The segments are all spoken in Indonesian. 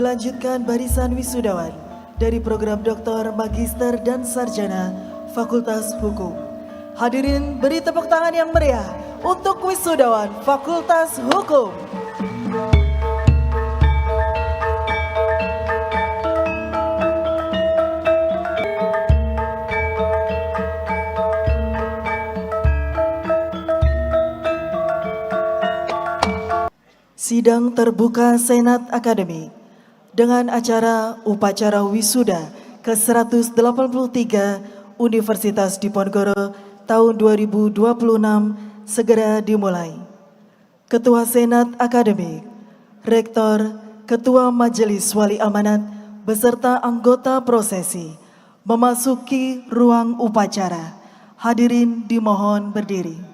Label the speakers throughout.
Speaker 1: Dilanjutkan barisan wisudawan dari program Doktor, Magister, dan Sarjana Fakultas Hukum. Hadirin beri tepuk tangan yang meriah untuk wisudawan Fakultas Hukum. Sidang terbuka Senat Akademik dengan acara upacara wisuda ke-183 Universitas Diponegoro tahun 2026 segera dimulai. Ketua Senat Akademik, Rektor, Ketua Majelis Wali Amanat beserta anggota prosesi memasuki ruang upacara. Hadirin dimohon berdiri.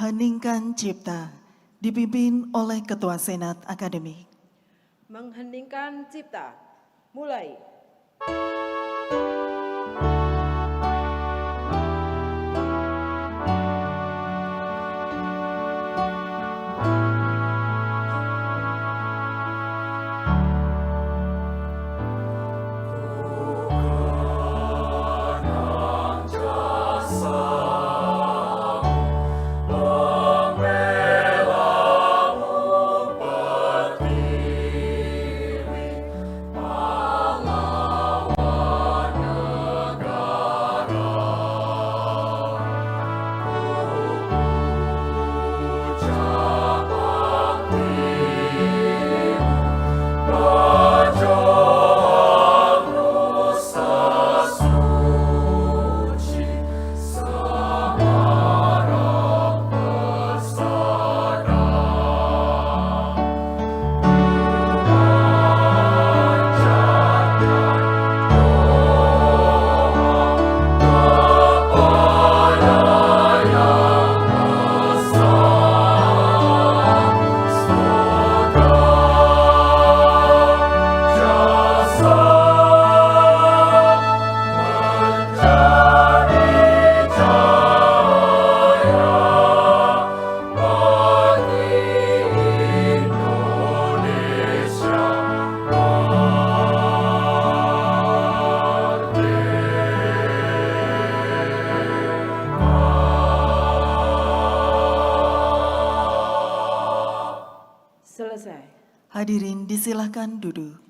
Speaker 1: Mengheningkan Cipta, dipimpin oleh Ketua Senat Akademik.
Speaker 2: Mengheningkan Cipta, mulai. Selesai.
Speaker 1: Hadirin disilahkan duduk.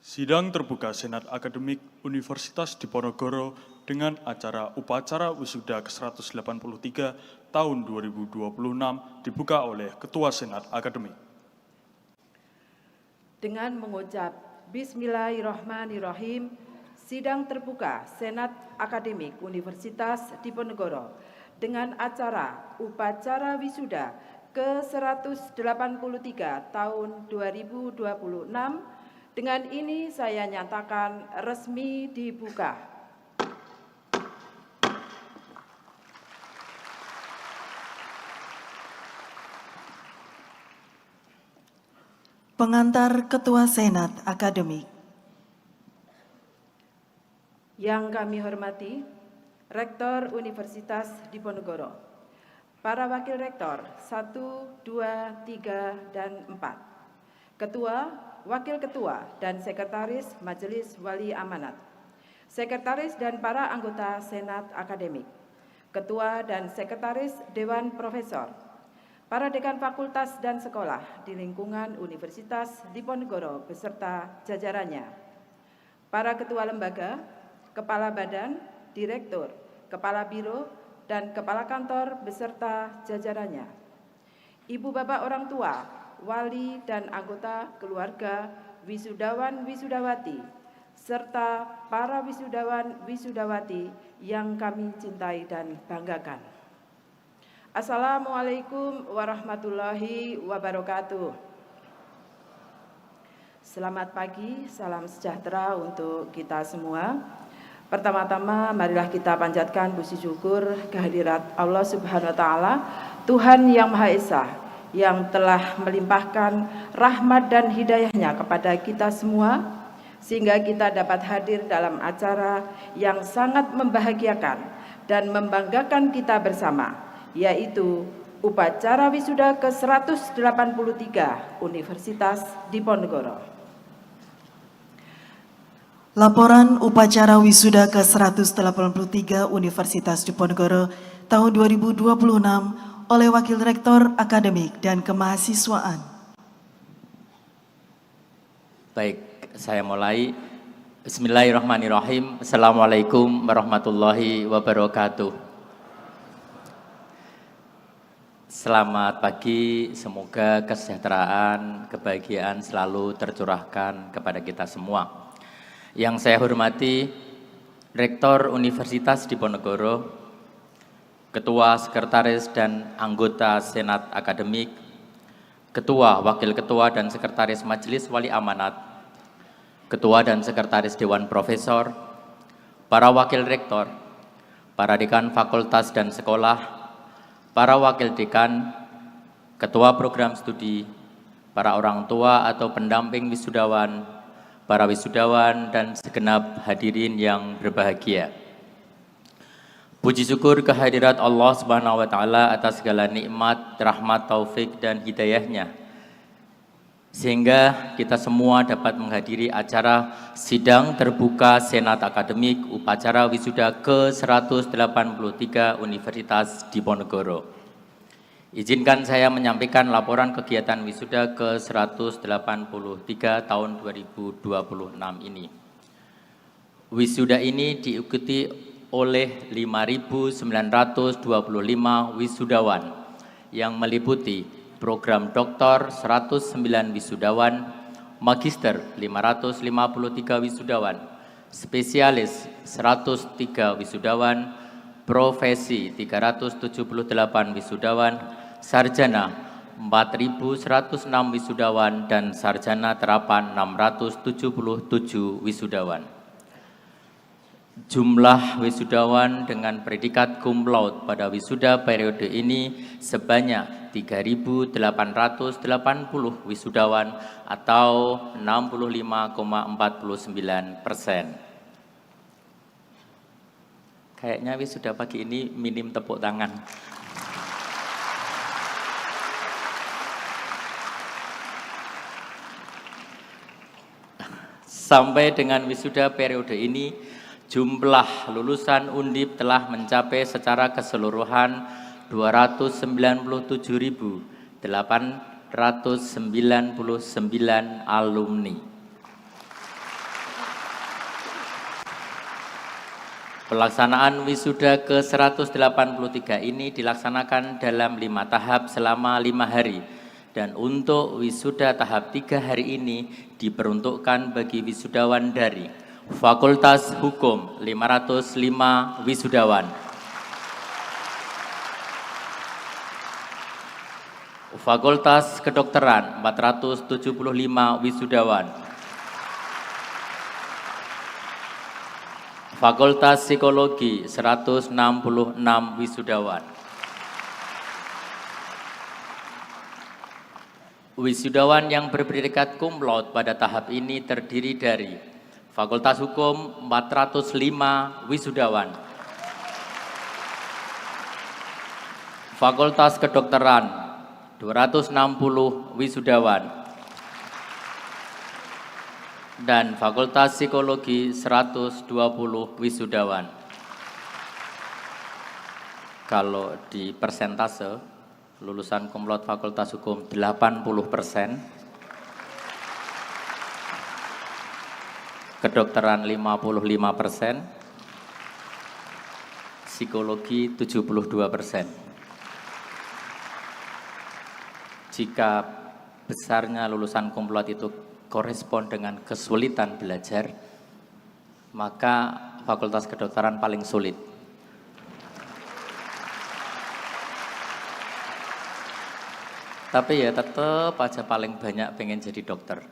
Speaker 3: Sidang terbuka Senat Akademik Universitas Diponegoro dengan acara upacara wisuda ke-183 tahun 2026 dibuka oleh Ketua Senat Akademik.
Speaker 2: Dengan mengucap Bismillahirrahmanirrahim, sidang terbuka Senat Akademik Universitas Diponegoro dengan acara upacara wisuda ke-183 tahun 2026, dengan ini saya nyatakan resmi dibuka.
Speaker 1: Pengantar Ketua Senat Akademik.
Speaker 2: Yang kami hormati, Rektor Universitas Diponegoro, para Wakil Rektor 1, 2, 3, dan 4, Ketua, Wakil Ketua, dan Sekretaris Majelis Wali Amanat, Sekretaris dan para anggota Senat Akademik, Ketua dan Sekretaris Dewan Profesor, para dekan fakultas dan sekolah di lingkungan Universitas Diponegoro beserta jajarannya, para ketua lembaga, kepala badan, direktur, kepala biro, dan kepala kantor beserta jajarannya, ibu bapak orang tua, wali dan anggota keluarga wisudawan-wisudawati, serta para wisudawan-wisudawati yang kami cintai dan banggakan. Assalamualaikum warahmatullahi wabarakatuh. Selamat pagi, salam sejahtera untuk kita semua. Pertama-tama marilah kita panjatkan puji syukur kehadirat Allah Subhanahu wa taala, Tuhan yang Maha Esa, yang telah melimpahkan rahmat dan hidayahnya kepada kita semua, sehingga kita dapat hadir dalam acara yang sangat membahagiakan dan membanggakan kita bersama, yaitu upacara wisuda ke-183 Universitas Diponegoro.
Speaker 1: Laporan upacara wisuda ke-183 Universitas Diponegoro tahun 2026 oleh Wakil Rektor Akademik dan Kemahasiswaan.
Speaker 4: Baik, saya mulai. Bismillahirrahmanirrahim. Assalamualaikum warahmatullahi wabarakatuh. Selamat pagi, semoga kesejahteraan, kebahagiaan selalu tercurahkan kepada kita semua. Yang saya hormati Rektor Universitas Diponegoro, Ketua, Sekretaris, dan anggota Senat Akademik, Ketua, Wakil Ketua, dan Sekretaris Majelis Wali Amanat, Ketua dan Sekretaris Dewan Profesor, para Wakil Rektor, para Dekan Fakultas dan Sekolah, para Wakil Dekan, Ketua Program Studi, para orang tua atau pendamping wisudawan, para wisudawan, dan segenap hadirin yang berbahagia. Puji syukur kehadirat Allah Subhanahu wa Ta'ala atas segala nikmat, rahmat, taufik, dan hidayahnya, sehingga kita semua dapat menghadiri acara sidang terbuka Senat Akademik Upacara Wisuda ke-183 Universitas Diponegoro. Izinkan saya menyampaikan laporan kegiatan wisuda ke-183 tahun 2026 ini. Wisuda ini diikuti oleh 5.925 wisudawan yang meliputi program doktor 109 wisudawan, magister 553 wisudawan, spesialis 103 wisudawan, profesi 378 wisudawan, sarjana 4.106 wisudawan, dan sarjana terapan 677 wisudawan. Jumlah wisudawan dengan predikat cum laude pada wisuda periode ini sebanyak 3.880 wisudawan atau 65,49%. Kayaknya wisuda pagi ini minim tepuk tangan. Sampai dengan wisuda periode ini, jumlah lulusan Undip telah mencapai secara keseluruhan 297.899 alumni. Pelaksanaan wisuda ke-183 ini dilaksanakan dalam 5 tahap selama 5 hari. Dan untuk wisuda tahap 3 hari ini diperuntukkan bagi wisudawan dari Fakultas Hukum 505 wisudawan, Fakultas Kedokteran 475 wisudawan, Fakultas Psikologi 166 wisudawan. Wisudawan yang berpredikat cum laude pada tahap ini terdiri dari Fakultas Hukum 405 wisudawan, Fakultas Kedokteran 260 wisudawan, dan Fakultas Psikologi 120 wisudawan. Kalau di persentase, lulusan cum laude Fakultas Hukum 80%, kedokteran 55%, psikologi 72%. Jika besarnya lulusan cum laude itu korespon dengan kesulitan belajar, maka Fakultas Kedokteran paling sulit. Tapi ya tetap aja paling banyak pengen jadi dokter.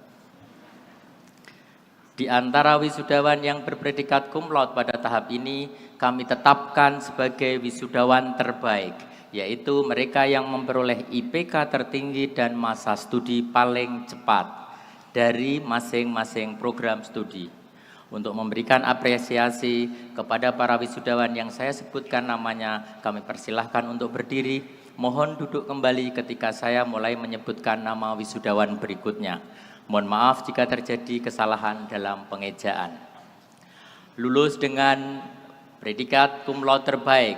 Speaker 4: Di antara wisudawan yang berpredikat cum laude pada tahap ini, kami tetapkan sebagai wisudawan terbaik, yaitu mereka yang memperoleh IPK tertinggi dan masa studi paling cepat dari masing-masing program studi. Untuk memberikan apresiasi kepada para wisudawan yang saya sebutkan namanya, kami persilahkan untuk berdiri. Mohon duduk kembali ketika saya mulai menyebutkan nama wisudawan berikutnya. Mohon maaf jika terjadi kesalahan dalam pengejaan. Lulus dengan predikat cum laude terbaik,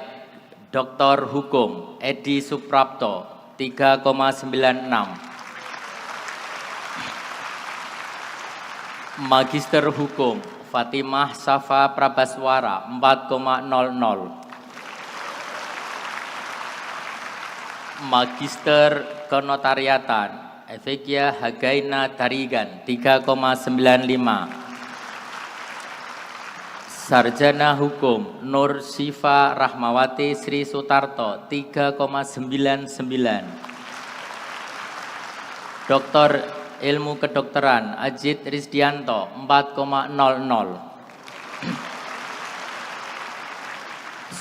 Speaker 4: Dr. Hukum Edi Suprapto 3,96. Magister Hukum Fatimah Safa Prabaswara 4,00. Magister Kenotariatan Efekia Hagaina Tarigan 3,95. Sarjana Hukum Nur Syifa Rahmawati Sri Sutarto 3,99. Doktor Ilmu Kedokteran Ajit Risdianto 4,00.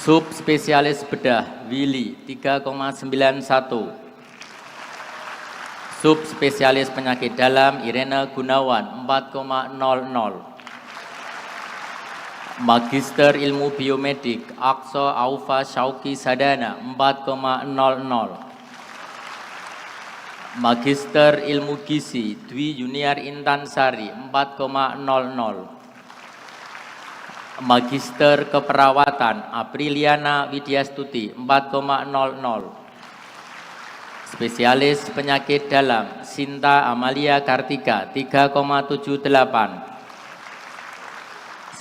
Speaker 4: Subspesialis Bedah Willy 3,91. Subspesialis Penyakit Dalam Irena Gunawan 4,00. Magister Ilmu Biomedik Akso Aufa Syauki Sadana 4,00. Magister Ilmu Gizi Dwi Junior Intan Sari 4,00. Magister Keperawatan Apriliana Widyastuti 4,00. Spesialis Penyakit Dalam Sinta Amalia Kartika 3,78.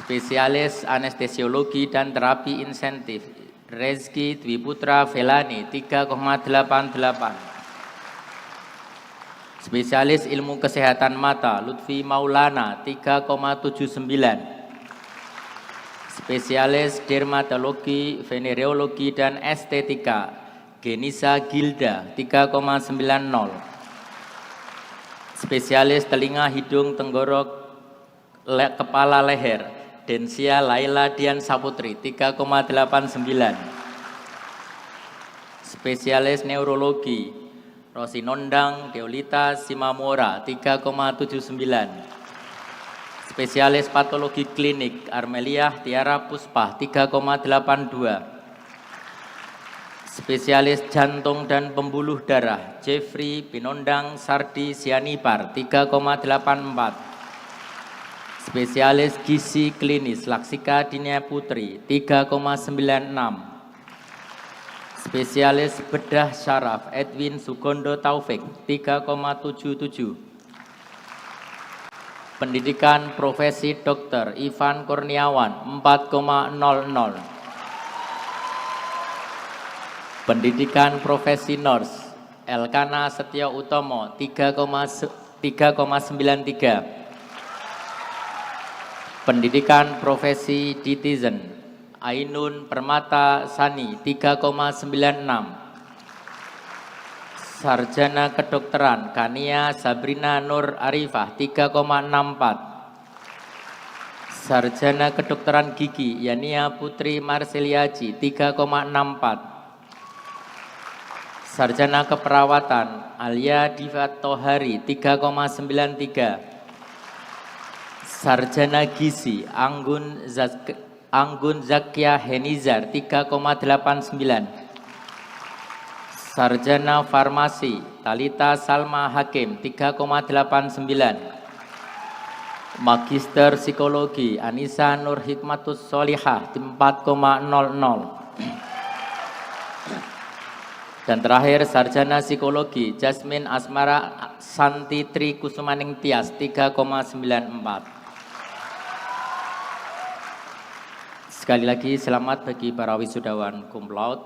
Speaker 4: Spesialis Anestesiologi dan Terapi Insentif Rezki Dwi Putra Velani 3,88. Spesialis Ilmu Kesehatan Mata Lutfi Maulana 3,79. Spesialis Dermatologi, Venereologi dan Estetika Genisa Gilda 3,90. Spesialis Telinga, Hidung, Tenggorok, Kepala, Leher Densia Laila Dian Saputri 3,89. Spesialis Neurologi Rosinondang Deolita Simamora 3,79. Spesialis Patologi Klinik Armeliah Tiara Puspa 3,82. Spesialis Jantung dan Pembuluh Darah Jeffrey Pinondang Sardi Sianipar 3,84. Spesialis Gizi Klinis Laksika Dinia Putri 3,96. Spesialis Bedah Syaraf Edwin Sugondo Taufik 3,77. Pendidikan Profesi Dokter Ivan Kurniawan 4,00. Pendidikan Profesi Nurse Elkana Setio Utomo 3,93. Pendidikan Profesi Dietizen Ainun Permata Sani 3,96. Sarjana Kedokteran Kania Sabrina Nur Arifah 3,64. Sarjana Kedokteran Gigi Yania Putri Marseliaji 3,64. Sarjana Keperawatan Alia Diva Tohari 3,93. Sarjana Gizi Anggun Zakia Henizar 3,89. Sarjana Farmasi Talita Salma Hakim 3,89. Magister Psikologi Anissa Nur Hikmatus Solihah 4,00. Dan terakhir Sarjana Psikologi Jasmine Asmara Santi Tri Kusumaning Tias 3,94. Sekali lagi selamat bagi para wisudawan cum laude.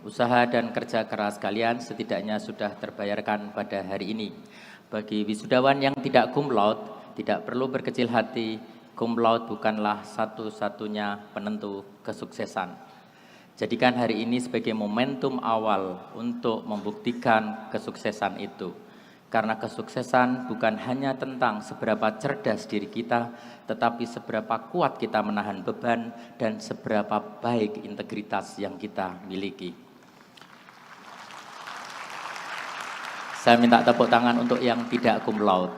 Speaker 4: Usaha dan kerja keras kalian setidaknya sudah terbayarkan pada hari ini. Bagi wisudawan yang tidak cum laude, tidak perlu berkecil hati, cum laude bukanlah satu-satunya penentu kesuksesan. Jadikan hari ini sebagai momentum awal untuk membuktikan kesuksesan itu. Karena kesuksesan bukan hanya tentang seberapa cerdas diri kita, tetapi seberapa kuat kita menahan beban dan seberapa baik integritas yang kita miliki. Saya minta tepuk tangan untuk yang tidak cum laude.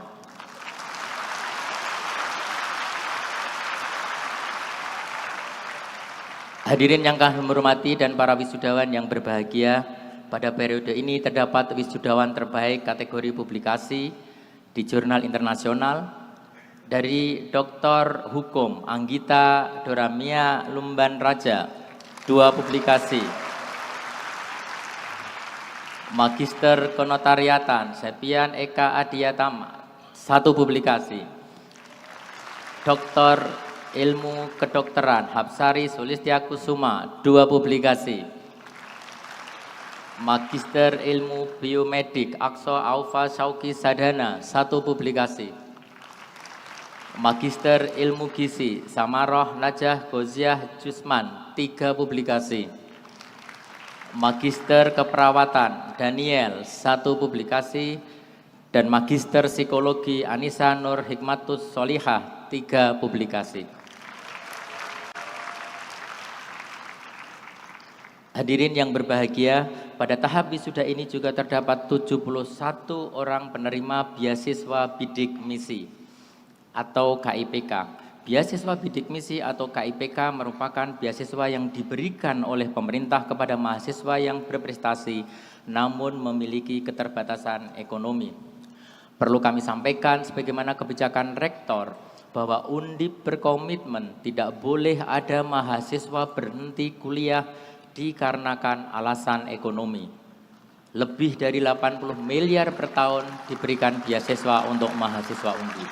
Speaker 4: Hadirin yang kami hormati dan para wisudawan yang berbahagia, pada periode ini terdapat wisudawan terbaik kategori publikasi di jurnal internasional dari Dr. Hukum Anggita Doramia Lumban Raja, 2 publikasi. Magister Kenotariatan Sepian Eka Adiatama 1 publikasi. Doktor Ilmu Kedokteran Hapsari Sulistiakusuma 2 publikasi. Magister Ilmu Biomedik Akso Aufa Syauki Sadana 1 publikasi. Magister Ilmu Gizi Samaroh Najah Goziah Jusman 3 publikasi. Magister Keperawatan Daniel 1 publikasi dan Magister Psikologi Anissa Nur Hikmatus Solihah 3 publikasi. Hadirin yang berbahagia, pada tahap wisuda ini juga terdapat 71 orang penerima beasiswa bidik misi atau KIPK. Beasiswa bidik misi atau KIPK merupakan beasiswa yang diberikan oleh pemerintah kepada mahasiswa yang berprestasi namun memiliki keterbatasan ekonomi. Perlu kami sampaikan sebagaimana kebijakan rektor bahwa Undip berkomitmen tidak boleh ada mahasiswa berhenti kuliah dikarenakan alasan ekonomi. Lebih dari 80 miliar per tahun diberikan beasiswa untuk mahasiswa Undip.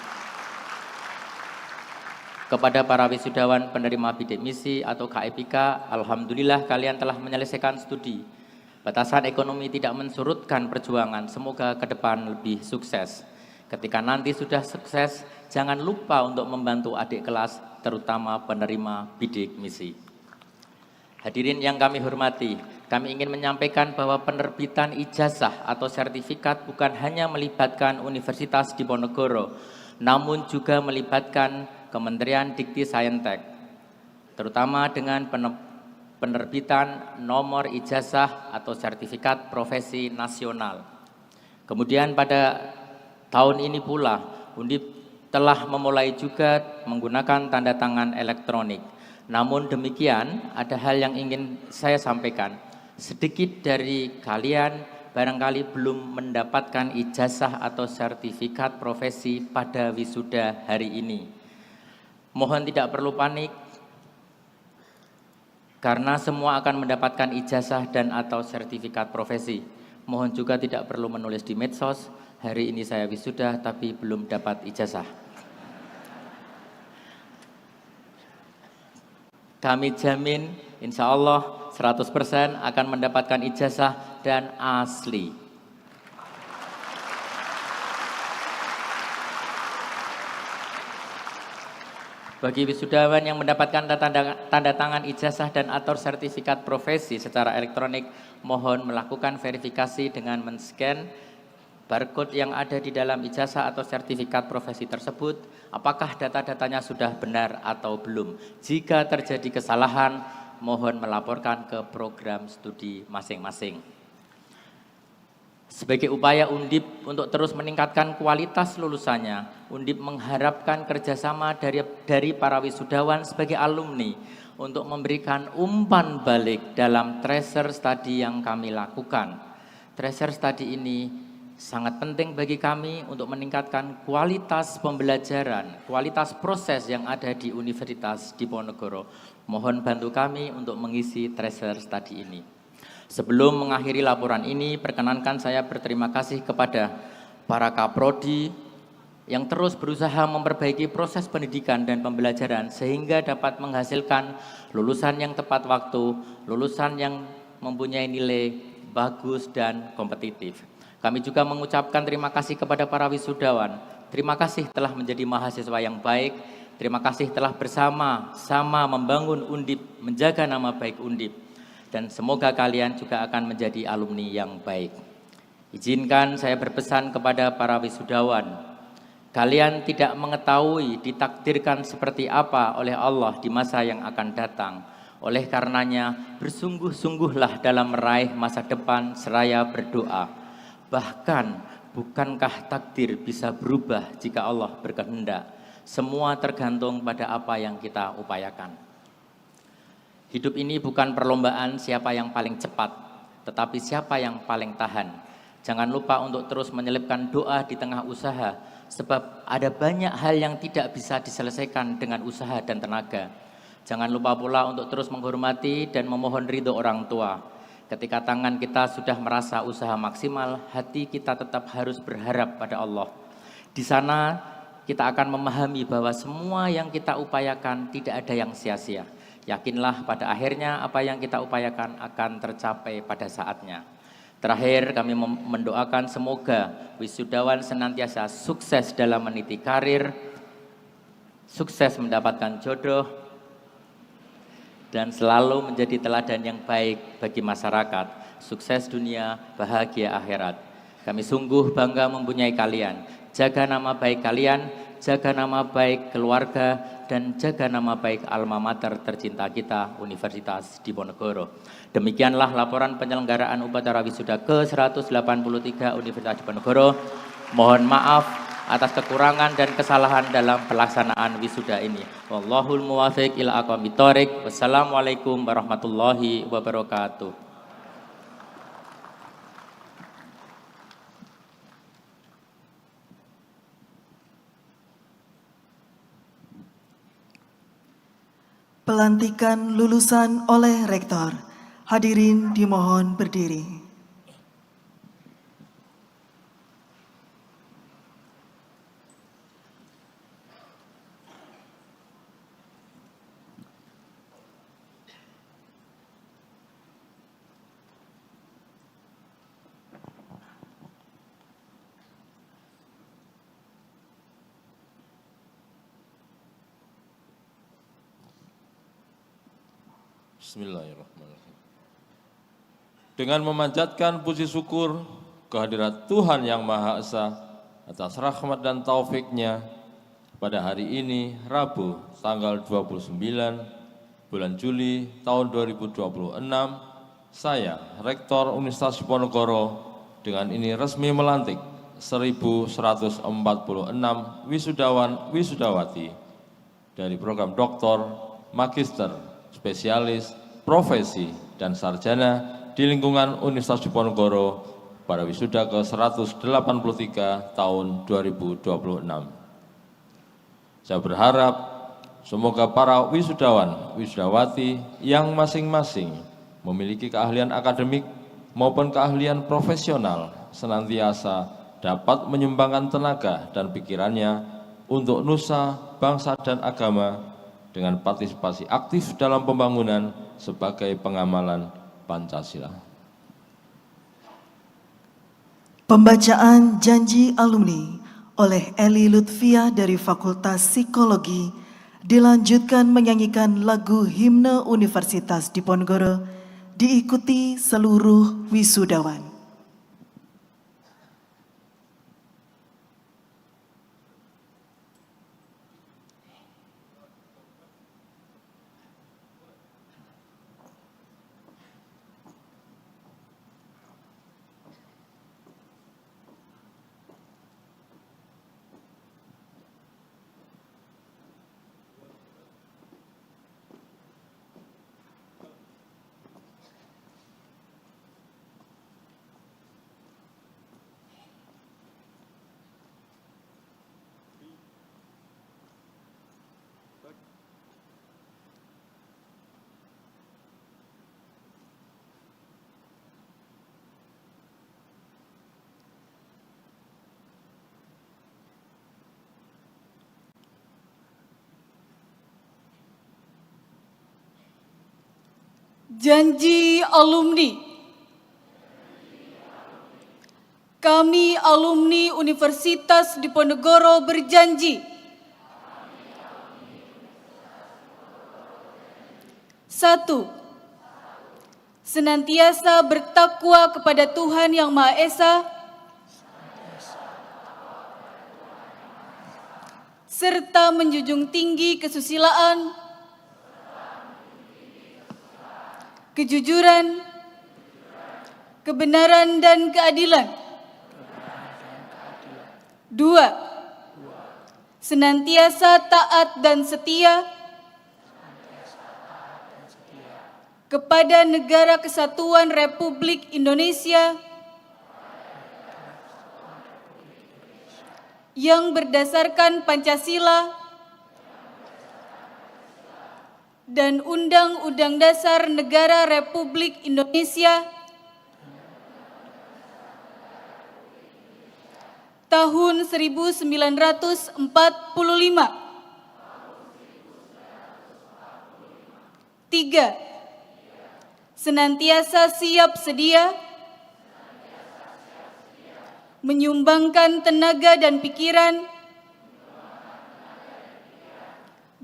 Speaker 4: Kepada para wisudawan penerima bidik misi atau KIPK, alhamdulillah kalian telah menyelesaikan studi. Batasan ekonomi tidak mensurutkan perjuangan, semoga ke depan lebih sukses. Ketika nanti sudah sukses, jangan lupa untuk membantu adik kelas, terutama penerima bidik misi. Hadirin yang kami hormati, kami ingin menyampaikan bahwa penerbitan ijazah atau sertifikat bukan hanya melibatkan Universitas Diponegoro, namun juga melibatkan Kementerian Dikti Saintek, terutama dengan penerbitan nomor ijazah atau sertifikat profesi nasional. Kemudian pada tahun ini pula, Undip telah memulai juga menggunakan tanda tangan elektronik. Namun demikian, ada hal yang ingin saya sampaikan. Sedikit dari kalian barangkali belum mendapatkan ijazah atau sertifikat profesi pada wisuda hari ini. Mohon tidak perlu panik, karena semua akan mendapatkan ijazah dan atau sertifikat profesi. Mohon juga tidak perlu menulis di medsos, hari ini saya wisuda tapi belum dapat ijazah. Kami jamin insya Allah 100% akan mendapatkan ijazah dan asli. Bagi wisudawan yang mendapatkan tanda tangan ijazah dan atau sertifikat profesi secara elektronik, mohon melakukan verifikasi dengan men-scan barcode yang ada di dalam ijazah atau sertifikat profesi tersebut, apakah data-datanya sudah benar atau belum. Jika terjadi kesalahan, mohon melaporkan ke program studi masing-masing. Sebagai upaya Undip untuk terus meningkatkan kualitas lulusannya, Undip mengharapkan kerjasama dari para wisudawan sebagai alumni untuk memberikan umpan balik dalam tracer study yang kami lakukan. Tracer study ini sangat penting bagi kami untuk meningkatkan kualitas pembelajaran, kualitas proses yang ada di Universitas Diponegoro. Mohon bantu kami untuk mengisi tracer study ini. Sebelum mengakhiri laporan ini, perkenankan saya berterima kasih kepada para kaprodi yang terus berusaha memperbaiki proses pendidikan dan pembelajaran sehingga dapat menghasilkan lulusan yang tepat waktu, lulusan yang mempunyai nilai bagus dan kompetitif. Kami juga mengucapkan terima kasih kepada para wisudawan. Terima kasih telah menjadi mahasiswa yang baik. Terima kasih telah bersama-sama membangun Undip, menjaga nama baik Undip. Dan semoga kalian juga akan menjadi alumni yang baik. Izinkan saya berpesan kepada para wisudawan. Kalian tidak mengetahui ditakdirkan seperti apa oleh Allah di masa yang akan datang. Oleh karenanya, bersungguh-sungguhlah dalam meraih masa depan seraya berdoa. Bahkan, bukankah takdir bisa berubah jika Allah berkehendak? Semua tergantung pada apa yang kita upayakan. Hidup ini bukan perlombaan siapa yang paling cepat, tetapi siapa yang paling tahan. Jangan lupa untuk terus menyelipkan doa di tengah usaha, sebab ada banyak hal yang tidak bisa diselesaikan dengan usaha dan tenaga. Jangan lupa pula untuk terus menghormati dan memohon ridho orang tua. Ketika tangan kita sudah merasa usaha maksimal, hati kita tetap harus berharap pada Allah. Di sana kita akan memahami bahwa semua yang kita upayakan tidak ada yang sia-sia. Yakinlah pada akhirnya apa yang kita upayakan akan tercapai pada saatnya. Terakhir kami mendoakan semoga wisudawan senantiasa sukses dalam meniti karir, sukses mendapatkan jodoh, dan selalu menjadi teladan yang baik bagi masyarakat, sukses dunia, bahagia akhirat. Kami sungguh bangga mempunyai kalian. Jaga nama baik kalian, jaga nama baik keluarga, dan jaga nama baik alma mater tercinta kita, Universitas Diponegoro. Demikianlah laporan penyelenggaraan upacara wisuda ke-183 Universitas Diponegoro. Mohon maaf atas kekurangan dan kesalahan dalam pelaksanaan wisuda ini. Wallahul muwaffiq ila aqwamit thoriq. Wassalamualaikum warahmatullahi wabarakatuh.
Speaker 1: Pelantikan lulusan oleh Rektor. Hadirin dimohon berdiri.
Speaker 5: Bismillahirrahmanirrahim. Dengan memanjatkan puji syukur kehadirat Tuhan Yang Maha Esa atas rahmat dan taufiknya, pada hari ini Rabu tanggal 29 bulan Juli tahun 2026, saya Rektor Universitas Diponegoro dengan ini resmi melantik 1146 wisudawan wisudawati dari program doktor, magister, spesialis, profesi, dan sarjana di lingkungan Universitas Diponegoro pada wisuda ke-183 tahun 2026. Saya berharap semoga para wisudawan, wisudawati yang masing-masing memiliki keahlian akademik maupun keahlian profesional senantiasa dapat menyumbangkan tenaga dan pikirannya untuk nusa, bangsa, dan agama dengan partisipasi aktif dalam pembangunan sebagai pengamalan Pancasila.
Speaker 1: Pembacaan janji alumni oleh Eli Lutfia dari Fakultas Psikologi dilanjutkan menyanyikan lagu himne Universitas Diponegoro diikuti seluruh wisudawan.
Speaker 6: Janji alumni. Kami alumni Universitas Diponegoro berjanji. 1. Senantiasa bertakwa kepada Tuhan Yang Maha Esa, serta menjunjung tinggi kesusilaan, kejujuran, kebenaran, dan keadilan. 2. Senantiasa taat dan setia kepada Negara Kesatuan Republik Indonesia yang berdasarkan Pancasila dan Undang-Undang Dasar Negara Republik Indonesia tahun 1945. 3. Senantiasa siap sedia menyumbangkan tenaga dan pikiran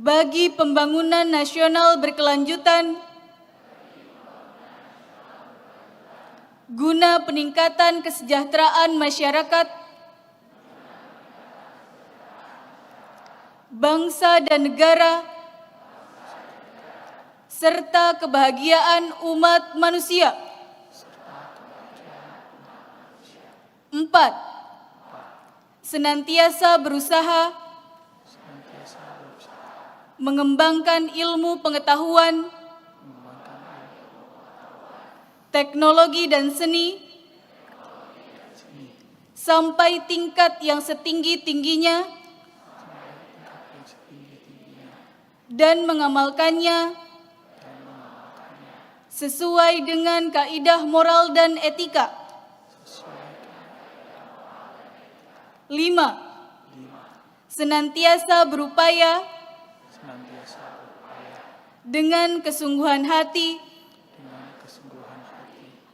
Speaker 6: bagi pembangunan nasional berkelanjutan, guna peningkatan kesejahteraan masyarakat, bangsa dan negara, serta kebahagiaan umat manusia. 4. Senantiasa berusaha mengembangkan ilmu pengetahuan, teknologi dan seni sampai tingkat yang setinggi-tingginya dan mengamalkannya sesuai dengan kaidah moral dan etika. 5. Senantiasa berupaya dengan kesungguhan hati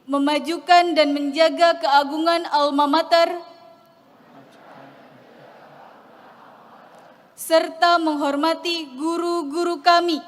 Speaker 6: memajukan dan menjaga keagungan alma mater serta menghormati guru-guru kami.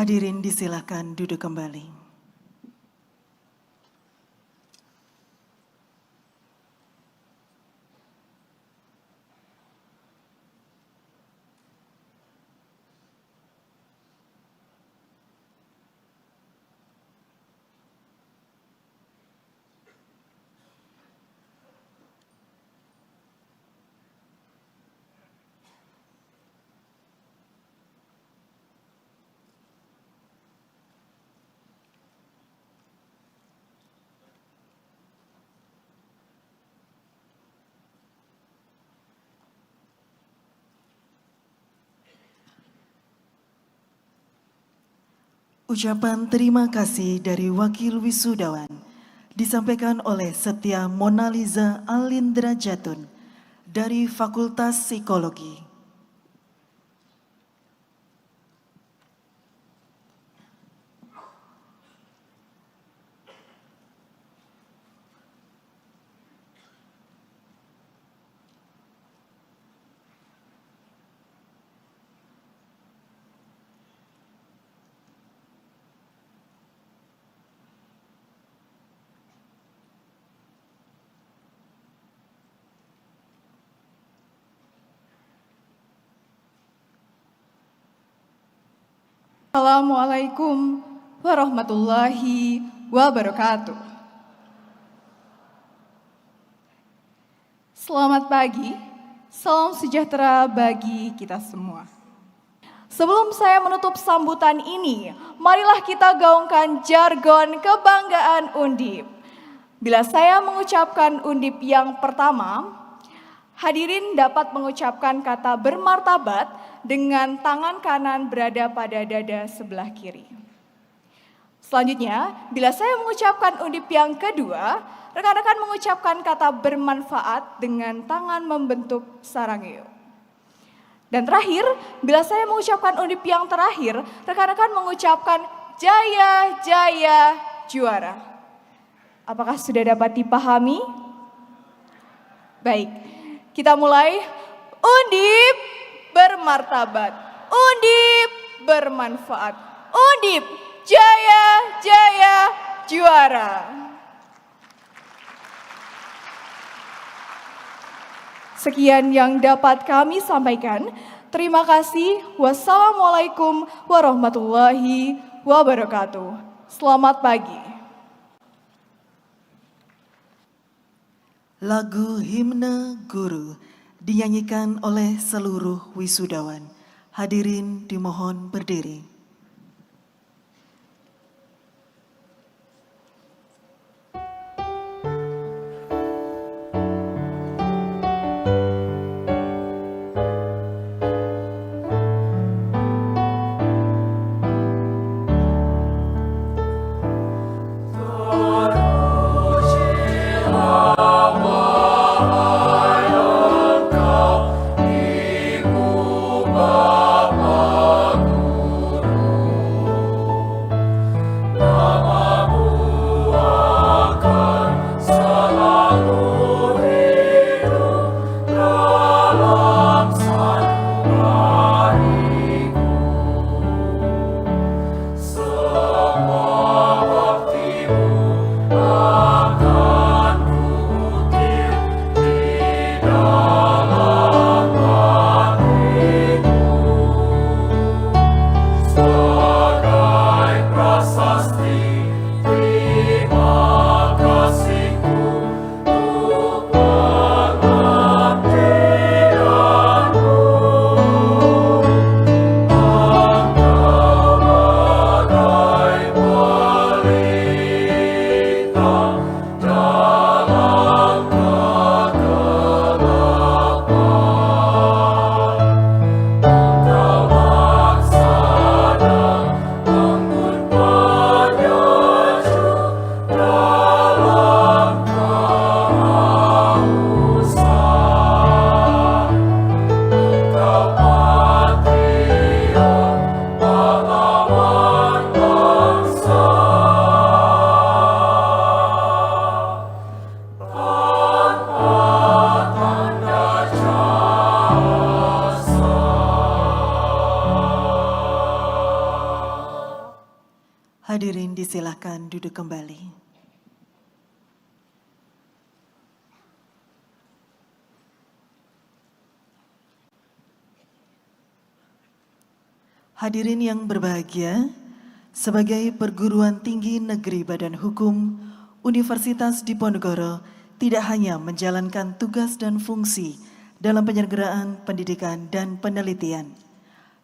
Speaker 1: Hadirin disilakan duduk kembali. Ucapan terima kasih dari Wakil Wisudawan disampaikan oleh Setia Monaliza Alindra Jatun dari Fakultas Psikologi.
Speaker 6: Assalamualaikum warahmatullahi wabarakatuh. Selamat pagi, salam sejahtera bagi kita semua. Sebelum saya menutup sambutan ini, marilah kita gaungkan jargon kebanggaan Undip. Bila saya mengucapkan Undip yang pertama, hadirin dapat mengucapkan kata bermartabat dengan tangan kanan berada pada dada sebelah kiri. Selanjutnya, bila saya mengucapkan Undip yang kedua, rekan-rekan mengucapkan kata bermanfaat dengan tangan membentuk sarangeo. Dan terakhir, bila saya mengucapkan Undip yang terakhir, rekan-rekan mengucapkan jaya, jaya, juara. Apakah sudah dapat dipahami? Baik, kita mulai. Undip bermartabat, Undip bermanfaat, Undip jaya, jaya, juara. Sekian yang dapat kami sampaikan. Terima kasih. Wassalamualaikum warahmatullahi wabarakatuh. Selamat pagi.
Speaker 1: Lagu Himne Guru dinyanyikan oleh seluruh wisudawan. Hadirin dimohon berdiri. Hadirin disilakan duduk kembali. Hadirin yang berbahagia, sebagai perguruan tinggi negeri Badan Hukum, Universitas Diponegoro tidak hanya menjalankan tugas dan fungsi dalam penyelenggaraan pendidikan dan penelitian,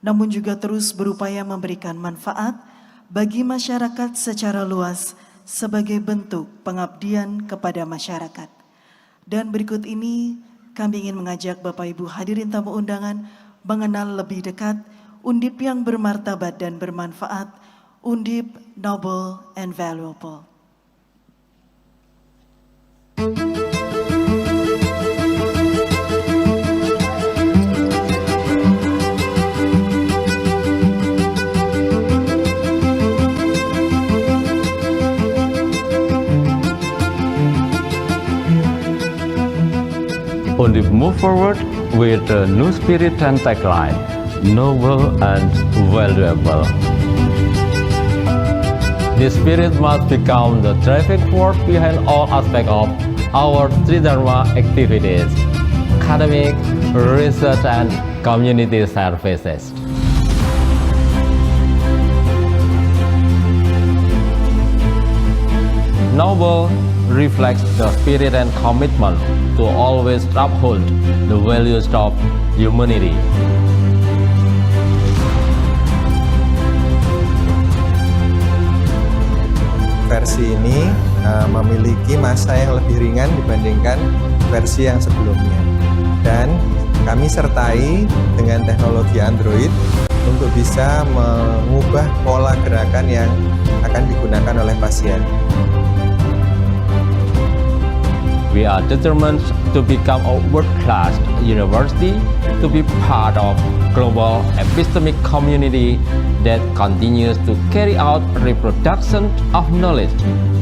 Speaker 1: namun juga terus berupaya memberikan manfaat bagi masyarakat secara luas sebagai bentuk pengabdian kepada masyarakat. Dan berikut ini kami ingin mengajak Bapak Ibu hadirin tamu undangan mengenal lebih dekat Undip yang bermartabat dan bermanfaat, Undip Noble and Valuable.
Speaker 7: Undip move forward with a new spirit and tagline, noble and valuable. This spirit must become the driving force behind all aspects of our Tridharma activities, academic, research, and community services. noble reflects the spirit and commitment to always uphold the values of humanity.
Speaker 8: Versi ini memiliki masa yang lebih ringan dibandingkan versi yang sebelumnya. Dan kami sertai dengan teknologi Android untuk bisa mengubah pola gerakan yang akan digunakan oleh pasien.
Speaker 7: We are determined to become a world-class university, to be part of global epistemic community that continues to carry out reproduction of knowledge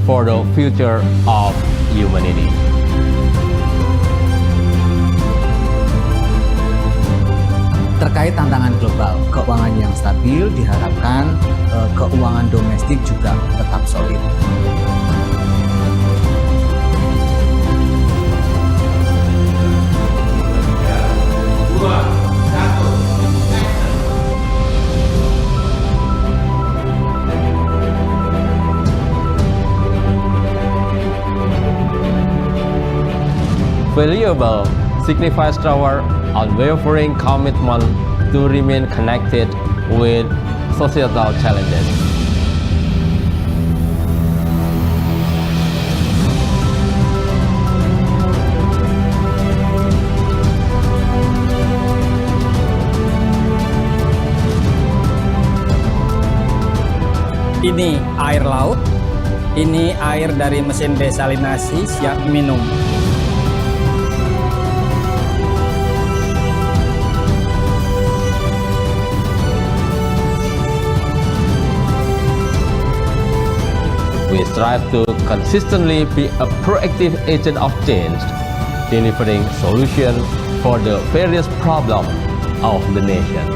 Speaker 7: for the future of humanity.
Speaker 9: Terkait tantangan global, keuangan yang stabil diharapkan keuangan domestik juga tetap solid.
Speaker 7: Valuable signifies our unwavering commitment to remain connected with societal challenges.
Speaker 10: Ini air laut, ini air dari mesin desalinasi siap minum.
Speaker 7: We strive to consistently be a proactive agent of change, delivering solutions for the various problems of the nation.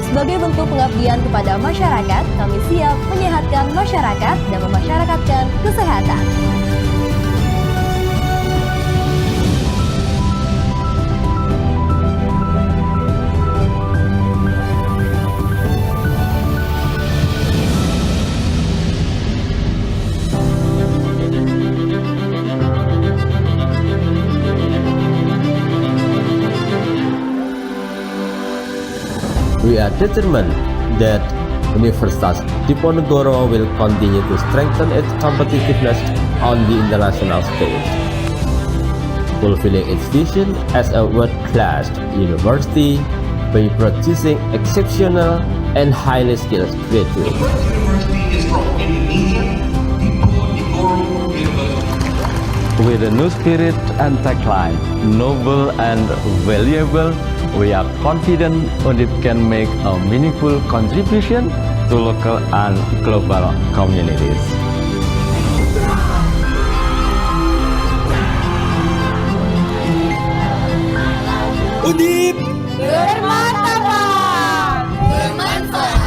Speaker 11: Sebagai bentuk pengabdian kepada masyarakat, kami siap menyehatkan masyarakat dan memasyarakatkan kesehatan.
Speaker 7: We are determined that Universitas Diponegoro will continue to strengthen its competitiveness on the international stage, fulfilling its vision as a world-class university by producing exceptional and highly skilled graduates. With a new spirit and tagline, noble and valuable, we are confident Undip can make a meaningful contribution to local and global communities.
Speaker 10: Undip
Speaker 11: bermartabat, bermanfaat.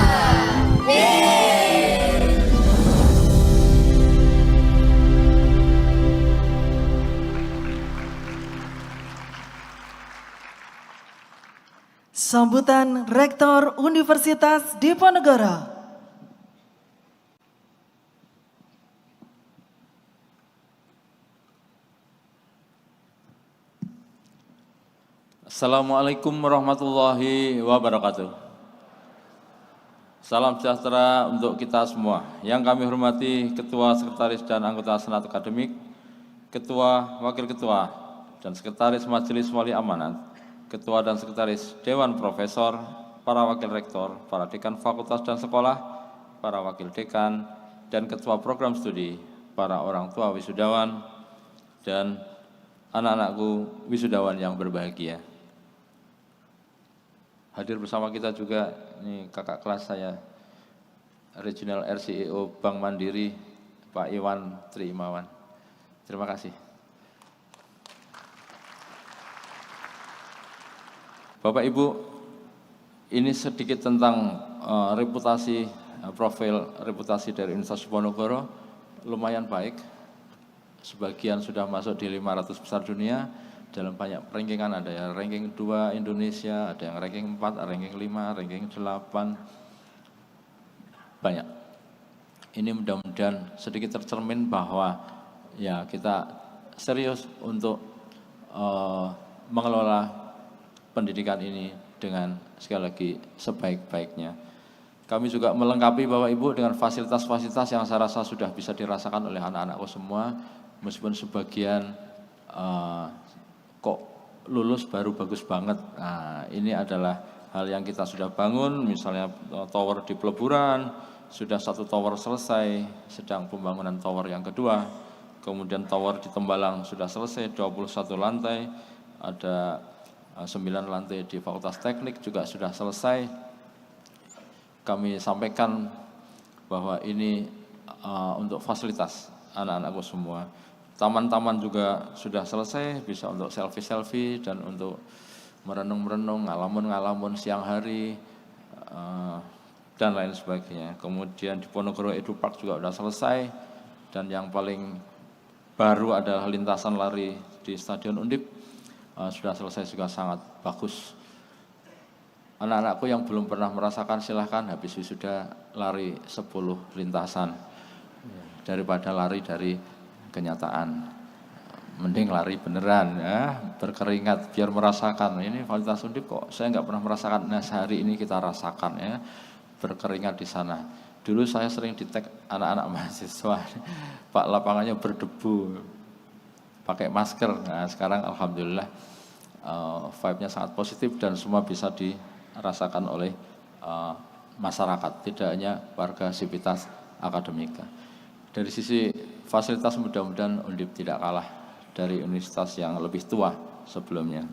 Speaker 1: Sambutan Rektor Universitas Diponegoro.
Speaker 5: Assalamualaikum warahmatullahi wabarakatuh. Salam sejahtera untuk kita semua. Yang kami hormati Ketua, Sekretaris, dan anggota Senat Akademik, Ketua, Wakil Ketua, dan Sekretaris Majelis Wali Amanat, Ketua dan Sekretaris Dewan Profesor, para Wakil Rektor, para Dekan Fakultas dan Sekolah, para Wakil Dekan, dan Ketua Program Studi, para orang tua wisudawan, dan anak-anakku wisudawan yang berbahagia. Hadir bersama kita juga ini kakak kelas saya, Regional RCEO Bank Mandiri, Pak Iwan Triimawan. Terima kasih. Bapak Ibu, ini sedikit tentang reputasi, profil reputasi dari Universitas Diponegoro, lumayan baik. Sebagian sudah masuk di 500 besar dunia, dalam banyak rankingan, ada yang ranking 2 Indonesia, ada yang ranking 4, ranking 5, ranking 8, banyak. ini mudah-mudahan sedikit tercermin bahwa ya kita serius untuk mengelola pendidikan ini dengan sekali lagi sebaik-baiknya. Kami juga melengkapi Bapak Ibu dengan fasilitas-fasilitas yang saya rasa sudah bisa dirasakan oleh anak-anakku semua, meskipun sebagian kok lulus baru bagus banget. Nah, ini adalah hal yang kita sudah bangun, misalnya tower di Peleburan, sudah 1 tower selesai, sedang pembangunan tower yang kedua. Kemudian tower di Tembalang sudah selesai, 21 lantai, ada 9 lantai di Fakultas Teknik juga sudah selesai. Kami sampaikan bahwa ini untuk fasilitas anak-anakku semua. Taman-taman juga sudah selesai, bisa untuk selfie-selfie dan untuk merenung-merenung, ngalamun-ngalamun siang hari, dan lain sebagainya. Kemudian di Ponorogo Edu Park juga sudah selesai, dan yang paling baru adalah lintasan lari di Stadion Undip, sudah selesai juga sangat bagus. Anak-anakku yang belum pernah merasakan silahkan habis wisuda lari 10 lintasan, daripada lari dari kenyataan. Mending lari beneran ya, berkeringat biar merasakan. Ini fasilitas Undip kok saya nggak pernah merasakan. Nah, sehari ini kita rasakan ya, berkeringat di sana. Dulu saya sering di-tag anak-anak mahasiswa, Pak lapangannya berdebu, pakai masker. Nah, sekarang alhamdulillah vibe-nya sangat positif dan semua bisa dirasakan oleh masyarakat, tidak hanya warga Sivitas Akademika. Dari sisi fasilitas mudah-mudahan Undip tidak kalah dari universitas yang lebih tua sebelumnya.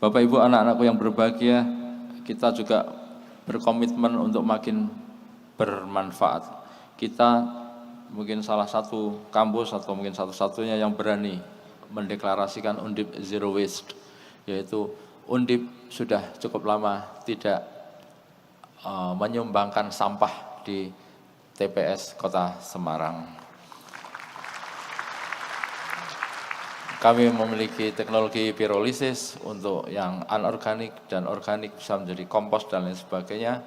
Speaker 5: Bapak Ibu anak-anakku yang berbahagia, kita juga berkomitmen untuk makin bermanfaat. Kita mungkin salah satu kampus atau mungkin satu-satunya yang berani mendeklarasikan Undip Zero Waste, yaitu Undip sudah cukup lama tidak menyumbangkan sampah di TPS Kota Semarang. Kami memiliki teknologi pirolisis untuk yang anorganik dan organik bisa menjadi kompos dan lain sebagainya.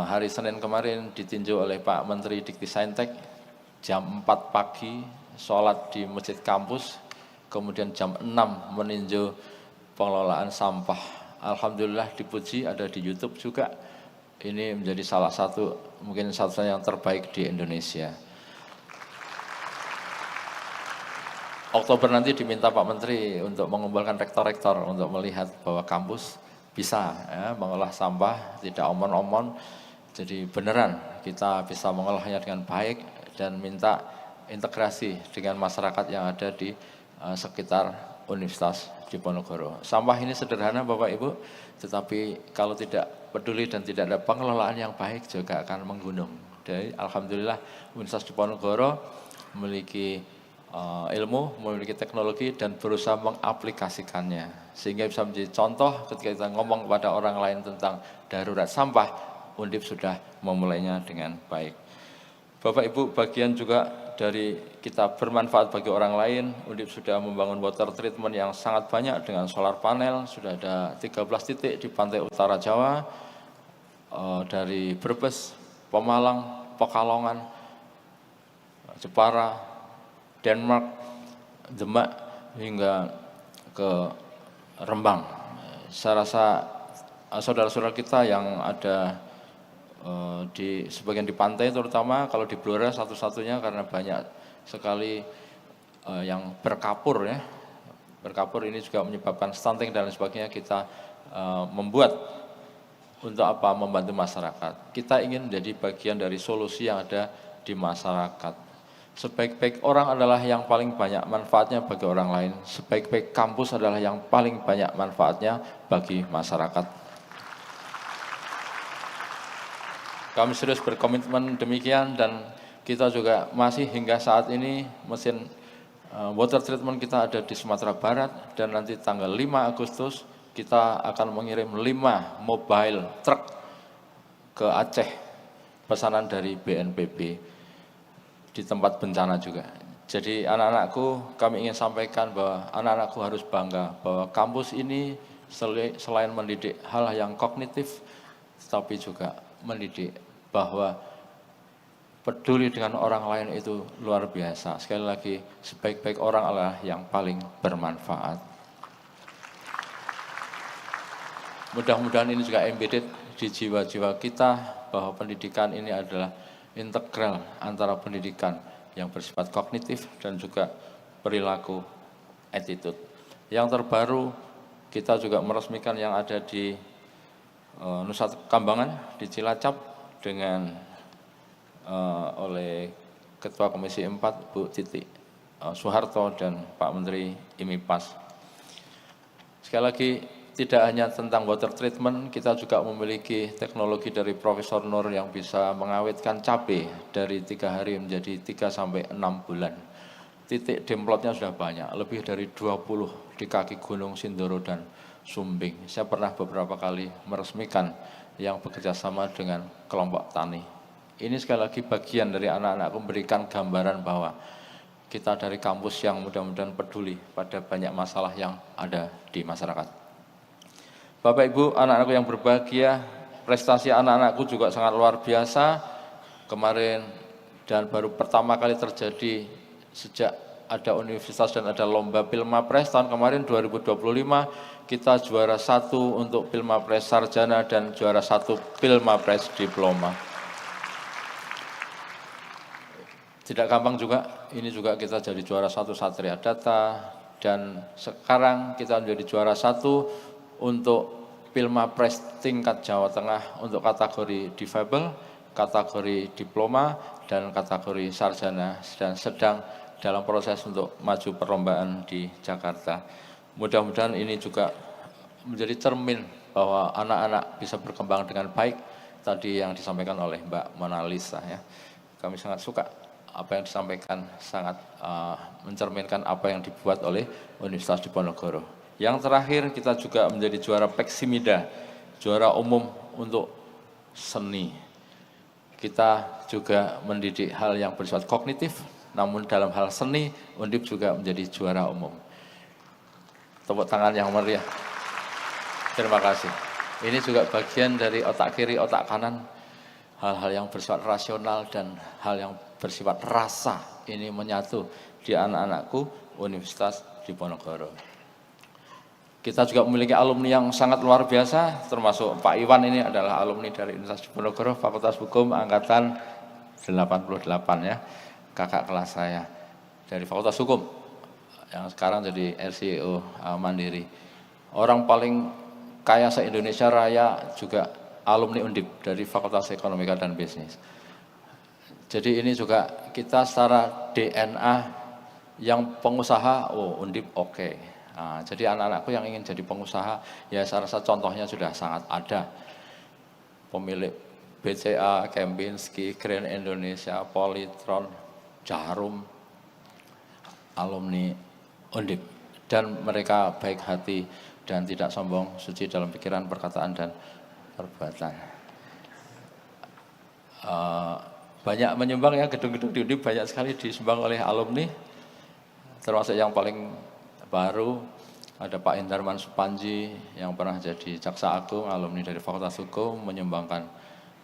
Speaker 5: Hari Senin kemarin ditinjau oleh Pak Menteri Diktisaintek jam 4 pagi sholat di Masjid Kampus, kemudian jam 6 meninjau pengelolaan sampah. Alhamdulillah dipuji, ada di YouTube juga. Ini menjadi salah satu, mungkin satu-satunya yang terbaik di Indonesia. Oktober nanti diminta Pak Menteri untuk mengumpulkan rektor-rektor untuk melihat bahwa kampus bisa ya, mengolah sampah, tidak omon-omon. Jadi beneran kita bisa mengolahnya dengan baik dan minta integrasi dengan masyarakat yang ada di sekitar Universitas Diponegoro. Sampah ini sederhana Bapak Ibu, tetapi kalau tidak peduli dan tidak ada pengelolaan yang baik juga akan menggunung. Jadi alhamdulillah Universitas Diponegoro memiliki ilmu, memiliki teknologi dan berusaha mengaplikasikannya sehingga bisa menjadi contoh ketika kita ngomong kepada orang lain tentang darurat sampah, Undip sudah memulainya dengan baik. Bapak Ibu, bagian juga dari kita bermanfaat bagi orang lain, Undip sudah membangun water treatment yang sangat banyak dengan solar panel, sudah ada 13 titik di pantai utara Jawa, dari Brebes, Pemalang, Pekalongan, Jepara, Denmark, Demak hingga ke Rembang. Saya rasa saudara-saudara kita yang ada di sebagian di pantai, terutama kalau di Blora satu-satunya karena banyak sekali yang berkapur ya. Berkapur ini juga menyebabkan stunting dan lain sebagainya. Kita membuat untuk apa? Membantu masyarakat. Kita ingin menjadi bagian dari solusi yang ada di masyarakat. Sebaik-baik orang adalah yang paling banyak manfaatnya bagi orang lain. Sebaik-baik kampus adalah yang paling banyak manfaatnya bagi masyarakat. Kami serius berkomitmen demikian dan kita juga masih hingga saat ini mesin water treatment kita ada di Sumatera Barat dan nanti tanggal 5 Agustus kita akan mengirim 5 mobile truck ke Aceh, pesanan dari BNPB. Di tempat bencana juga. Jadi anak-anakku, kami ingin sampaikan bahwa anak-anakku harus bangga bahwa kampus ini selain mendidik hal yang kognitif, tetapi juga mendidik bahwa peduli dengan orang lain itu luar biasa. Sekali lagi, sebaik-baik orang adalah yang paling bermanfaat. Mudah-mudahan ini juga embedded di jiwa-jiwa kita bahwa pendidikan ini adalah integral antara pendidikan yang bersifat kognitif dan juga perilaku attitude. Yang terbaru, kita juga meresmikan yang ada di Nusa Kambangan, di Cilacap, dengan oleh Ketua Komisi 4, Bu Titi Soeharto, dan Pak Menteri IMIPAS. Sekali lagi, tidak hanya tentang water treatment, kita juga memiliki teknologi dari Profesor Nur yang bisa mengawetkan cabai dari 3 hari menjadi 3 sampai 6 bulan. Titik demplotnya sudah banyak, lebih dari 20 di kaki Gunung Sindoro dan Sumbing. Saya pernah beberapa kali meresmikan yang bekerja sama dengan kelompok tani. Ini sekali lagi bagian dari anak-anakku memberikan gambaran bahwa kita dari kampus yang mudah-mudahan peduli pada banyak masalah yang ada di masyarakat. Bapak Ibu, anak-anakku yang berbahagia, prestasi anak-anakku juga sangat luar biasa. Kemarin dan baru pertama kali terjadi sejak ada universitas dan ada lomba Pilmapres tahun kemarin 2025, kita juara 1 untuk Pilmapres Sarjana dan juara 1 Pilmapres Diploma. Tidak gampang juga, ini juga kita jadi juara 1 Satria Data, dan sekarang kita menjadi juara 1 untuk Pilmapres tingkat Jawa Tengah untuk kategori difabel, kategori diploma, dan kategori sarjana, dan sedang dalam proses untuk maju perlombaan di Jakarta. Mudah-mudahan ini juga menjadi cermin bahwa anak-anak bisa berkembang dengan baik, tadi yang disampaikan oleh Mbak Mona Lisa. Ya. Kami sangat suka apa yang disampaikan, sangat mencerminkan apa yang dibuat oleh Universitas Diponegoro. Yang terakhir, kita juga menjadi juara Peksimida, juara umum untuk seni. Kita juga mendidik hal yang bersifat kognitif, namun dalam hal seni, Undip juga menjadi juara umum. Tepuk tangan yang meriah. Terima kasih. Ini juga bagian dari otak kiri, otak kanan, hal-hal yang bersifat rasional dan hal yang bersifat rasa ini menyatu di anak-anakku Universitas Diponegoro. Kita juga memiliki alumni yang sangat luar biasa, termasuk Pak Iwan ini adalah alumni dari Universitas Diponegoro, Fakultas Hukum Angkatan 88 ya, kakak kelas saya dari Fakultas Hukum, yang sekarang jadi RCO Mandiri. Orang paling kaya se-Indonesia Raya juga alumni Undip dari Fakultas Ekonomika dan Bisnis. Jadi ini juga kita secara DNA yang pengusaha, Undip oke. Nah, jadi anak-anakku yang ingin jadi pengusaha, ya saya rasa contohnya sudah sangat ada. Pemilik BCA, Kempinski, Grand Indonesia, Polytron, Jarum, alumni Undip. Dan mereka baik hati dan tidak sombong, suci dalam pikiran, perkataan, dan perbuatan. Banyak menyumbang ya, gedung-gedung di Undip banyak sekali disumbang oleh alumni, termasuk yang paling baru ada Pak Indarman Supanji yang pernah jadi Jaksa Agung, alumni dari Fakultas Hukum, menyumbangkan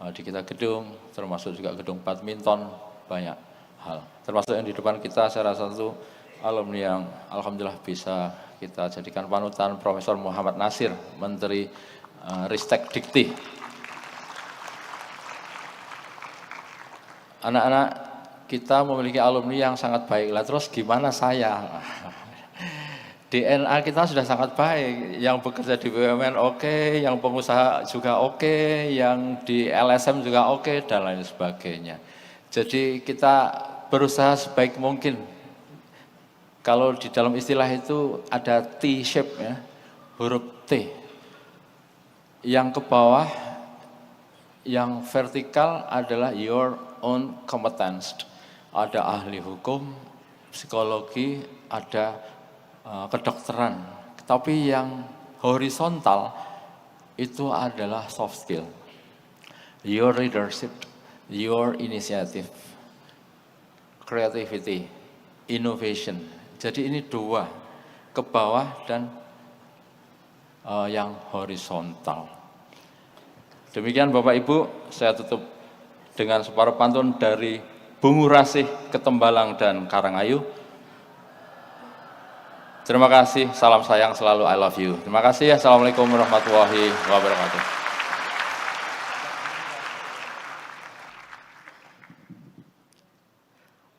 Speaker 5: di kita gedung, termasuk juga gedung badminton, banyak hal. Termasuk yang di depan kita, saya rasa itu alumni yang alhamdulillah bisa kita jadikan panutan, Profesor Muhammad Nasir, Menteri Ristek Dikti. Anak-anak kita memiliki alumni yang sangat baik. Lah terus gimana saya? DNA kita sudah sangat baik, yang bekerja di BUMN oke, yang pengusaha juga oke, yang di LSM juga oke, dan lain sebagainya. Jadi kita berusaha sebaik mungkin. Kalau di dalam istilah itu ada T-shape ya, huruf T. Yang ke bawah, yang vertikal adalah your own competence. Ada ahli hukum, psikologi, ada kedokteran, tapi yang horizontal itu adalah soft skill, your leadership, your initiative, creativity, innovation. Jadi ini dua, ke bawah dan yang horizontal. Demikian Bapak Ibu, saya tutup dengan separuh pantun dari Bungu Rasih, Ketembalang, dan Karangayu. Terima kasih, salam sayang selalu, I love you. Terima kasih, Assalamualaikum warahmatullahi wabarakatuh.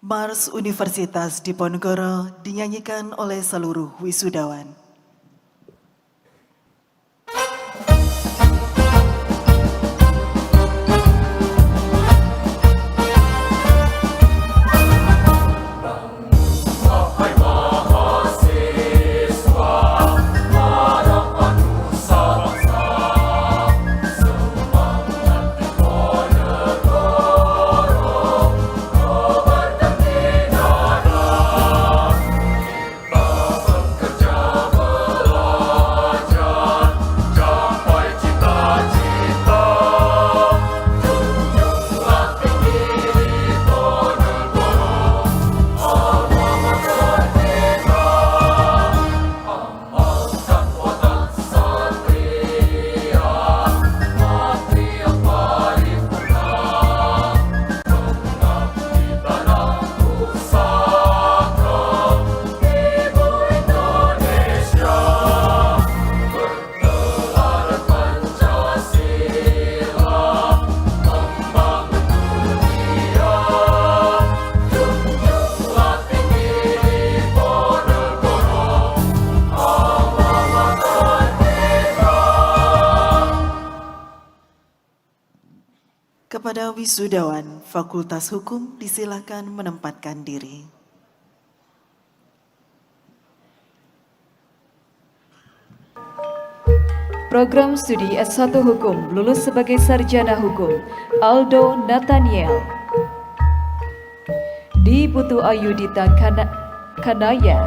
Speaker 1: Mars Universitas Diponegoro dinyanyikan oleh seluruh wisudawan. Kepada wisudawan Fakultas Hukum disilakan menempatkan diri.
Speaker 12: Program Studi S1 Hukum lulus sebagai Sarjana Hukum Aldo Nathaniel di Putu Ayudita Kanaya.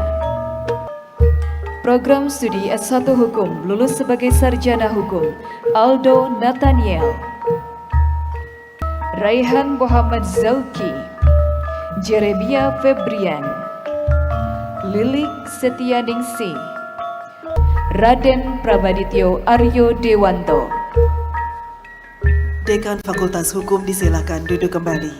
Speaker 12: Program Studi S1 Hukum lulus sebagai Sarjana Hukum Aldo Nathaniel Raihan Muhammad Zauki, Jeremia Febrian, Lilik Setianingsih, Raden Prabadityo Aryo Dewanto.
Speaker 1: Dekan Fakultas Hukum disilakan duduk kembali.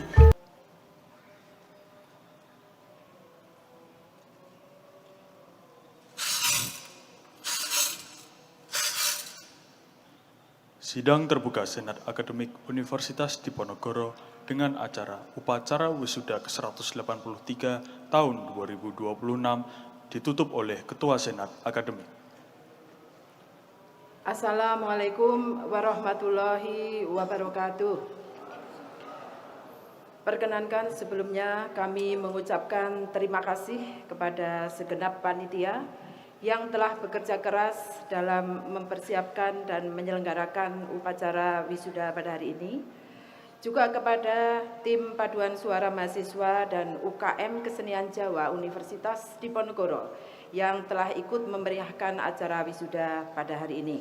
Speaker 3: Sidang terbuka Senat Akademik Universitas Diponegoro dengan acara Upacara Wisuda ke-183 tahun 2026 ditutup oleh Ketua Senat Akademik.
Speaker 2: Assalamualaikum warahmatullahi wabarakatuh. Perkenankan sebelumnya kami mengucapkan terima kasih kepada segenap panitia yang telah bekerja keras dalam mempersiapkan dan menyelenggarakan upacara wisuda pada hari ini. Juga kepada tim paduan suara mahasiswa dan UKM Kesenian Jawa Universitas Diponegoro yang telah ikut memeriahkan acara wisuda pada hari ini.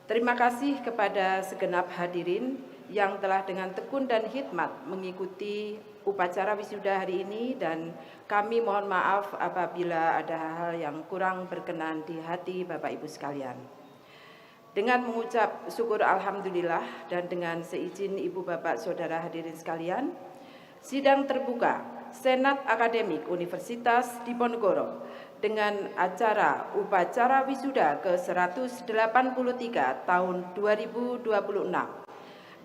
Speaker 2: Terima kasih kepada segenap hadirin yang telah dengan tekun dan hikmat mengikuti upacara wisuda hari ini, dan kami mohon maaf apabila ada hal-hal yang kurang berkenan di hati Bapak Ibu sekalian. Dengan mengucap syukur alhamdulillah dan dengan seizin Ibu Bapak Saudara hadirin sekalian, sidang terbuka Senat Akademik Universitas Diponegoro dengan acara upacara wisuda ke-183 tahun 2026.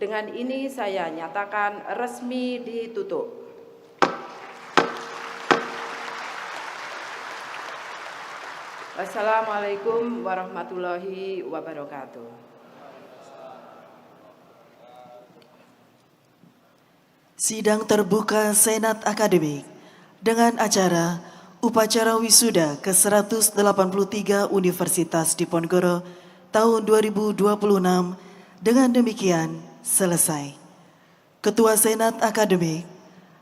Speaker 2: Dengan ini saya nyatakan resmi ditutup. Wassalamualaikum warahmatullahi wabarakatuh.
Speaker 1: Sidang terbuka Senat Akademik dengan acara Upacara Wisuda ke-183 Universitas Diponegoro tahun 2026 dengan demikian selesai. Ketua Senat Akademik,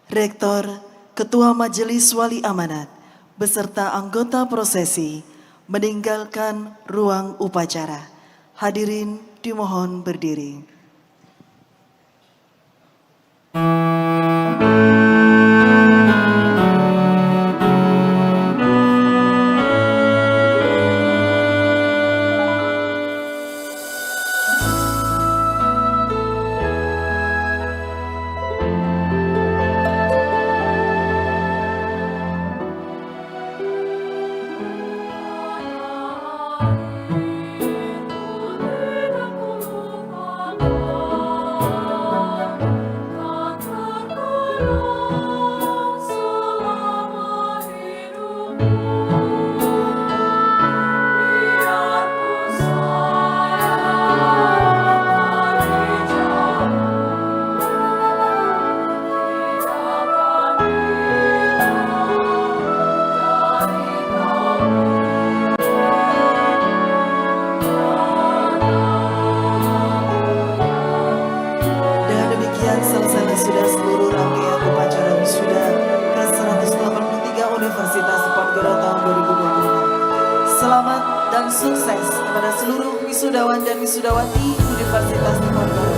Speaker 1: Rektor, Ketua Majelis Wali Amanat, beserta anggota prosesi meninggalkan ruang upacara. Hadirin dimohon berdiri. dan sukses kepada seluruh wisudawan dan wisudawati Universitas Diponegoro.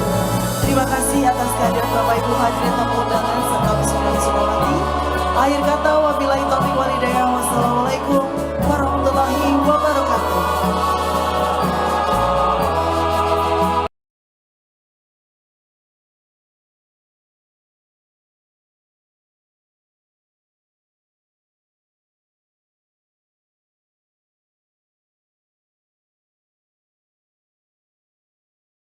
Speaker 1: Terima kasih atas kehadiran Bapak Ibu hadirin tamu undangan serta wisudawan-wisudawati. Akhir kata,